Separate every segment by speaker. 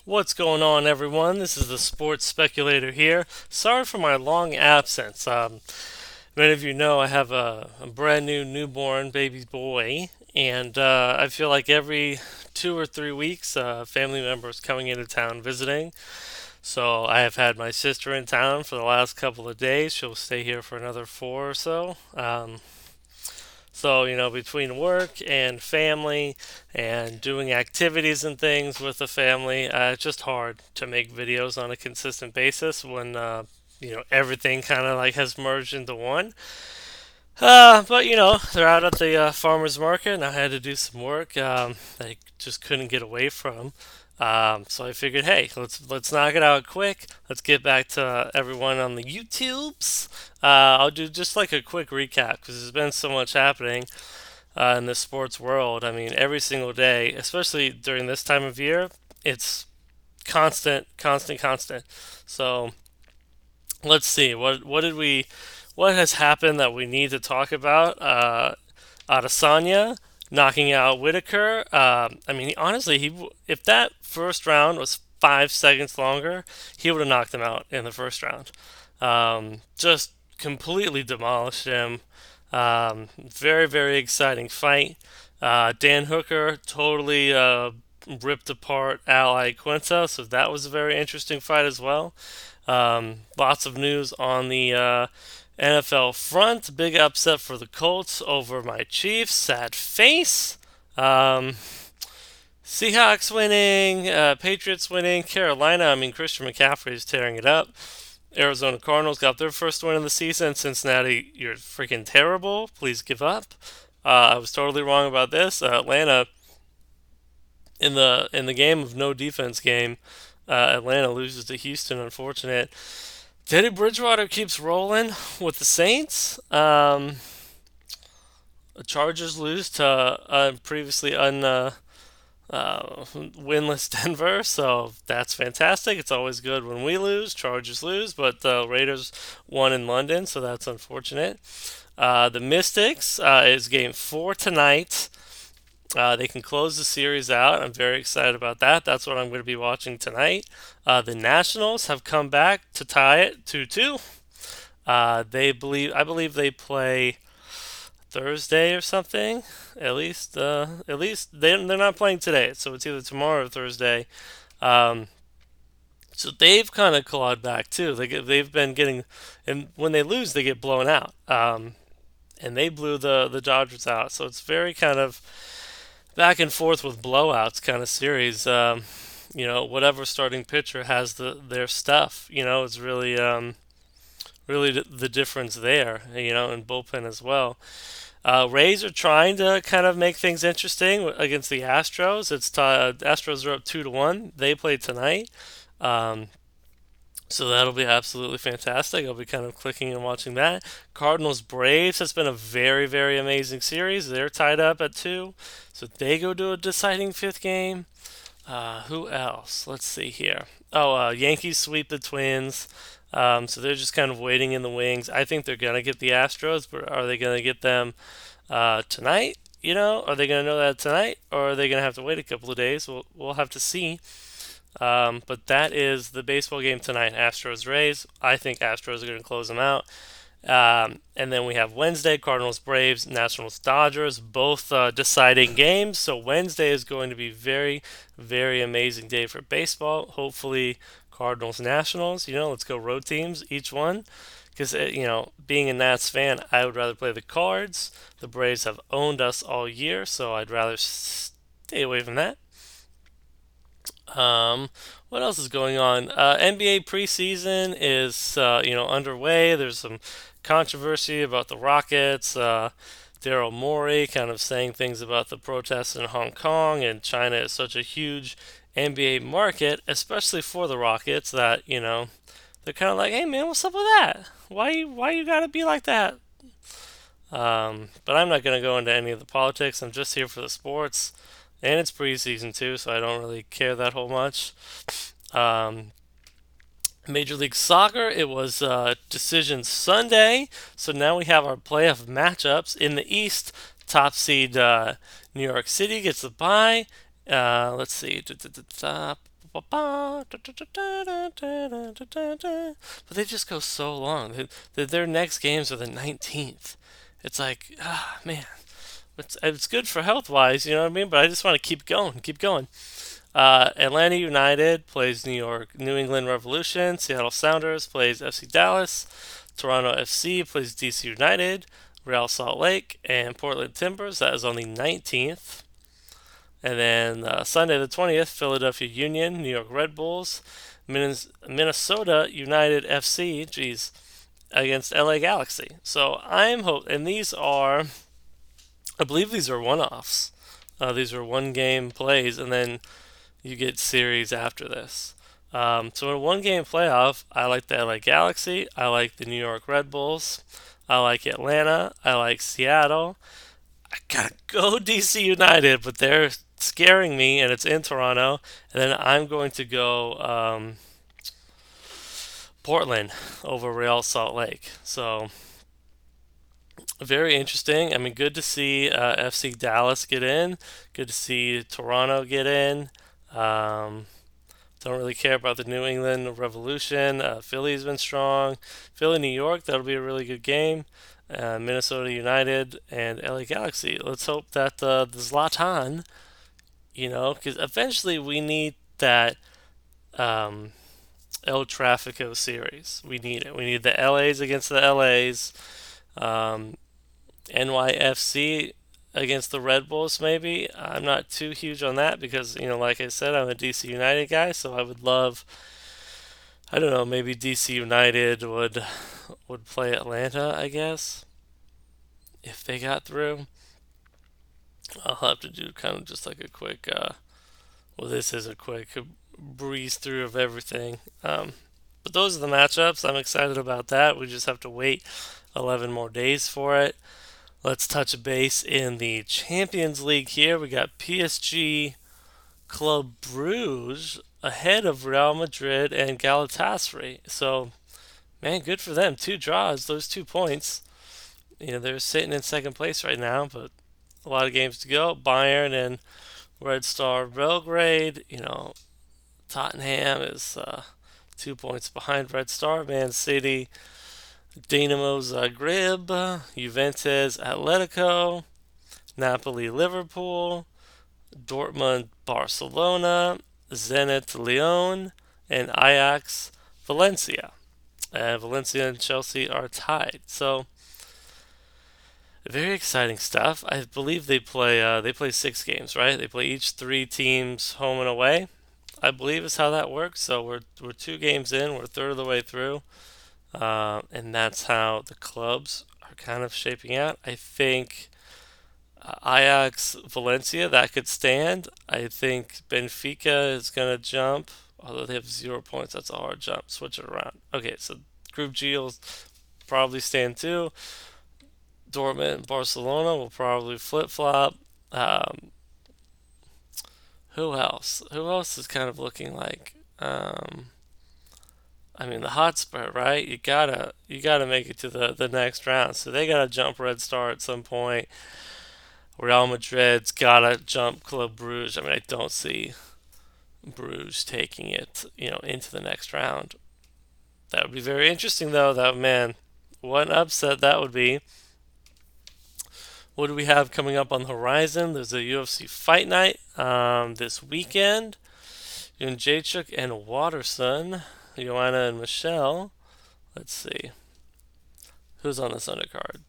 Speaker 1: What's going on, everyone? This is the Sports Speculator here. Sorry for my long absence. Many of you know I have a brand new newborn baby boy, and I feel like every 2 or 3 weeks, a family member is coming into town visiting. So I have had my sister in town for the last couple of days. She'll stay here for another four or so. So, between work and family and doing activities and things with the family, it's just hard to make videos on a consistent basis when, everything kind of like has merged into one. But, they're out at the farmer's market and I had to do some work that I just couldn't get away from. So I figured, hey, let's knock it out quick. Let's get back to everyone on the YouTubes. I'll do just like a quick recap because there's been so much happening in the sports world. I mean, every single day, especially during this time of year, it's constant, constant, constant. So let's see what has happened that we need to talk about. Adesanya knocking out Whitaker. I mean, honestly, he if that first round was 5 seconds longer, he would have knocked him out in the first round. Just completely demolished him. Very, very exciting fight. Dan Hooker totally ripped apart Al Iaquinta, so that was a very interesting fight as well. Lots of news on the NFL front. Big upset for the Colts over my Chiefs. Sad face. Um, Seahawks winning, Patriots winning, Carolina. I mean, Christian McCaffrey is tearing it up. Arizona Cardinals got their first win of the season. Cincinnati, you're freaking terrible. Please give up. I was totally wrong about this. Atlanta in the game of no defense game. Atlanta loses to Houston. Unfortunate. Teddy Bridgewater keeps rolling with the Saints. The Chargers lose to previously winless Denver, so that's fantastic. It's always good when we lose. Chargers lose, but the Raiders won in London, so that's unfortunate. The Mystics is game four tonight. They can close the series out. I'm very excited about that. That's what I'm going to be watching tonight. The Nationals have come back to tie it 2-2. I believe they play Thursday or something. At least they're not playing today, so it's either tomorrow or Thursday. Um, so they've kind of clawed back too. They've been getting, and when they lose, they get blown out. And they blew the Dodgers out. So it's very kind of back and forth with blowouts kind of series. Whatever starting pitcher has their stuff. It's really the difference there. In bullpen as well. Rays are trying to kind of make things interesting against the Astros. Astros are up 2-1. They play tonight. Um, so that'll be absolutely fantastic. I'll be kind of clicking and watching that. Cardinals Braves has been a very, very amazing series. They're tied up at 2. So they go to a deciding fifth game. Who else? Let's see here. Oh, Yankees sweep the Twins. So they're just kind of waiting in the wings. I think they're going to get the Astros, but are they going to get them tonight? Are they going to know that tonight, or are they going to have to wait a couple of days? We'll have to see. But that is the baseball game tonight. Astros Rays. I think Astros are going to close them out. And then we have Wednesday, Cardinals Braves, Nationals Dodgers, both deciding games. So Wednesday is going to be very, very amazing day for baseball. Hopefully, Cardinals Nationals. Let's go road teams, each one. Because, being a Nats fan, I would rather play the Cards. The Braves have owned us all year, so I'd rather stay away from that. Um, what else is going on? NBA preseason is underway. There's some controversy about the Rockets. Daryl Morey kind of saying things about the protests in Hong Kong, and China is such a huge NBA market, especially for the Rockets, that they're kind of like, hey man, what's up with that? Why you gotta be like that? But I'm not gonna go into any of the politics. I'm just here for the sports, and it's preseason too, so I don't really care that whole much. Um, Major League Soccer, it was Decision Sunday, so now we have our playoff matchups in the East. Top seed New York City gets the bye. Let's see. But they just go so long. Their next games are the 19th. It's like, ah, man, it's good for health wise, you know what I mean? But I just want to keep going, keep going. Atlanta United plays New England Revolution. Seattle Sounders plays FC Dallas. Toronto FC plays DC United. Real Salt Lake and Portland Timbers. That is on the 19th. And then Sunday the 20th, Philadelphia Union, New York Red Bulls, Minnesota United FC, geez, against LA Galaxy. So I'm hope, and I believe these are one-offs. These are one-game plays, and then you get series after this. So in a one-game playoff, I like the LA Galaxy, I like the New York Red Bulls, I like Atlanta, I like Seattle. I gotta go DC United, but they're scaring me, and it's in Toronto. And then I'm going to go Portland over Real Salt Lake. So very interesting. I mean, good to see FC Dallas get in. Good to see Toronto get in. Um, don't really care about the New England Revolution. Philly's been strong. Philly, New York, that'll be a really good game. Minnesota United and LA Galaxy. Let's hope that the Zlatan, because eventually we need that um, El Trafico series. We need it. We need the LAs against the LAs, um, NYFC against the Red Bulls, maybe. I'm not too huge on that because, like I said, I'm a DC United guy, so I would love, I don't know, maybe DC United would play Atlanta, I guess, if they got through. I'll have to do kind of just like a quick, well, this is a quick breeze through of everything. But those are the matchups. I'm excited about that. We just have to wait 11 more days for it. Let's touch base in the Champions League here. We got PSG Club Bruges ahead of Real Madrid and Galatasaray. So, man, good for them. Two draws, those 2 points. They're sitting in second place right now, but a lot of games to go. Bayern and Red Star Belgrade. Tottenham is 2 points behind Red Star. Man City, Dinamo Zagreb, Juventus Atletico, Napoli Liverpool, Dortmund Barcelona, Zenit Lyon, and Ajax Valencia. Valencia and Chelsea are tied. So very exciting stuff. I believe they play 6 games, right? They play each 3 teams home and away. I believe is how that works. So we're 2 games in. We're a third of the way through, and that's how the clubs are kind of shaping out. I think Ajax Valencia that could stand. I think Benfica is gonna jump, although they have 0 points. That's a hard jump. Switch it around. Okay, so Group G will probably stand too. Dortmund and Barcelona will probably flip flop. Um, who else? Who else is kind of looking like? I mean, the Hotspur, right? You gotta make it to the next round. So they gotta jump Red Star at some point. Real Madrid's gotta jump Club Bruges. I mean, I don't see Bruges taking it, into the next round. That would be very interesting, though. That man, what an upset that would be. What do we have coming up on the horizon? There's a UFC Fight Night this weekend. Jacek and Waterson, Joanna and Michelle. Let's see. Who's on this undercard?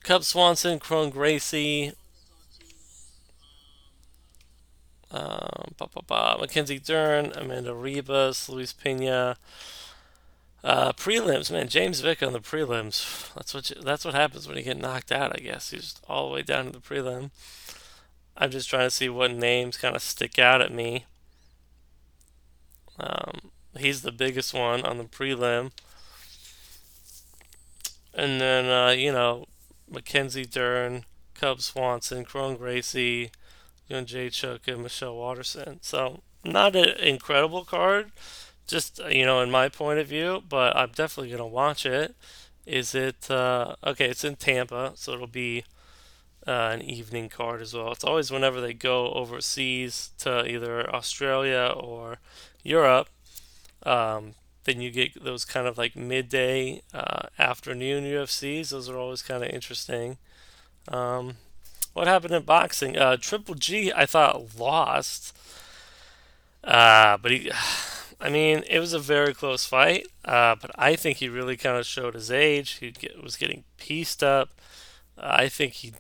Speaker 1: Cub Swanson, Crone Gracie, Mackenzie Dern, Amanda Ribas, Luis Pena. Prelims, man. James Vick on the prelims. That's what happens when you get knocked out. I guess he's all the way down to the prelim. I'm just trying to see what names kind of stick out at me. He's the biggest one on the prelim, and then Mackenzie Dern, Cub Swanson, Crone Gracie, Jacek, and Michelle Waterson. So not an incredible card, just in my point of view, but I'm definitely gonna watch it. Is it okay? It's in Tampa, so it'll be an evening card as well. It's always whenever they go overseas to either Australia or Europe. Um, then you get those kind of like midday, afternoon UFCs. Those are always kind of interesting. Um, what happened in boxing? Triple G, I thought lost, but he, I mean, it was a very close fight. But I think he really kind of showed his age. Was getting pieced up. I think he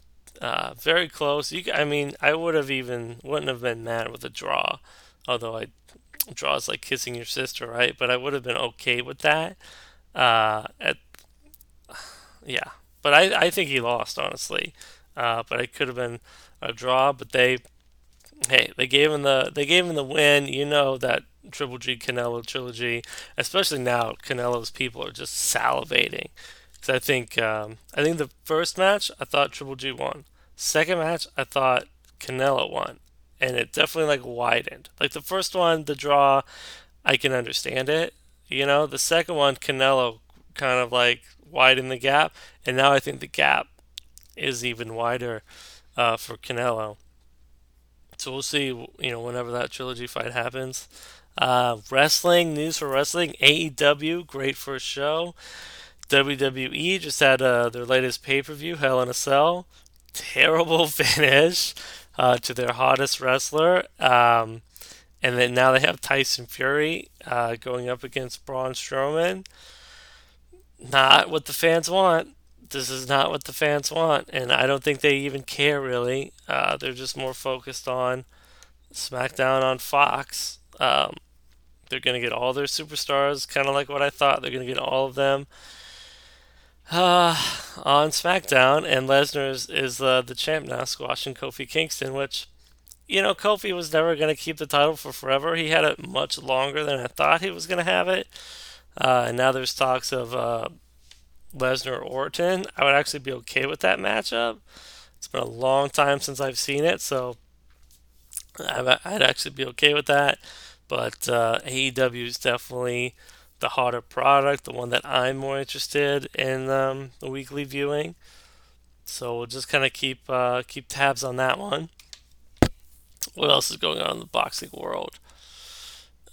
Speaker 1: very close. I mean, I wouldn't have been mad with a draw, although I draw is like kissing your sister, right? But I would have been okay with that. At Yeah, but I think he lost honestly. But it could have been a draw. But they gave him the win. You know that Triple G Canelo trilogy, especially now, Canelo's people are just salivating. Because I think the first match I thought Triple G won. Second match I thought Canelo won, and it definitely like widened. Like the first one, the draw, I can understand it. You know, the second one, Canelo kind of like widened the gap, and now I think the gap is even wider for Canelo. So we'll see, whenever that trilogy fight happens. Wrestling, news for wrestling. AEW, great first show. WWE just had their latest pay per view, Hell in a Cell. Terrible finish to their hottest wrestler. And then now they have Tyson Fury going up against Braun Strowman. Not what the fans want. This is not what the fans want, and I don't think they even care really. They're just more focused on SmackDown on Fox. They're going to get all their superstars, kind of like what I thought. They're going to get all of them on SmackDown, and Lesnar is the champ now, squashing Kofi Kingston, which, Kofi was never going to keep the title for forever. He had it much longer than I thought he was going to have it. And now there's talks of Lesnar Orton. I would actually be okay with that matchup. It's been a long time since I've seen it, so I'd actually be okay with that. But AEW is definitely the hotter product, the one that I'm more interested in the weekly viewing. So we'll just kind of keep tabs on that one. What else is going on in the boxing world?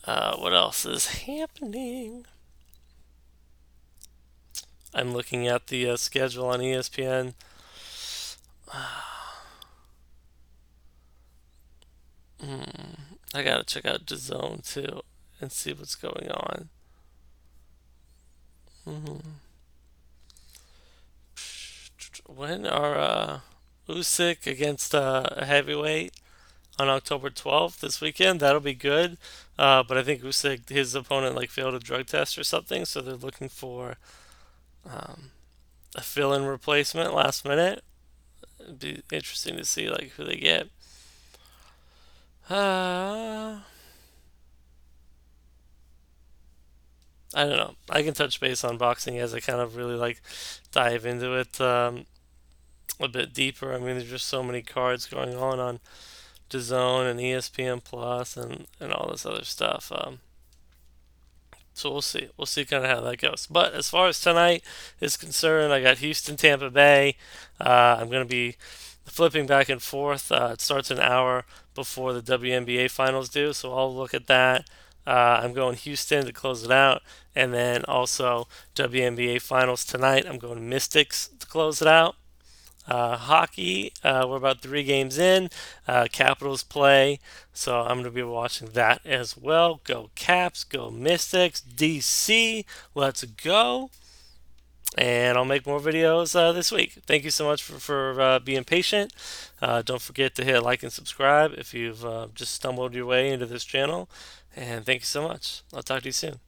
Speaker 1: What else is happening? I'm looking at the schedule on ESPN. I gotta check out DAZN too and see what's going on. When are Usyk against a heavyweight on October 12th this weekend? That'll be good. But I think Usyk, his opponent, like failed a drug test or something, so they're looking for a fill-in replacement last minute. It'd be interesting to see like who they get. Uh, I don't know. I can touch base on boxing as I kind of really like dive into it a bit deeper. I mean, there's just so many cards going on DAZN and ESPN Plus and all this other stuff. So we'll see. We'll see kind of how that goes. But as far as tonight is concerned, I got Houston, Tampa Bay. I'm going to be flipping back and forth. It starts an hour before the WNBA finals do, so I'll look at that. I'm going Houston to close it out, and then also WNBA finals tonight. I'm going Mystics to close it out. Hockey, we're about 3 games in. Capitals play, so I'm going to be watching that as well. Go Caps, go Mystics, DC, let's go. And I'll make more videos this week. Thank you so much for being patient. Don't forget to hit like and subscribe if you've just stumbled your way into this channel. And thank you so much. I'll talk to you soon.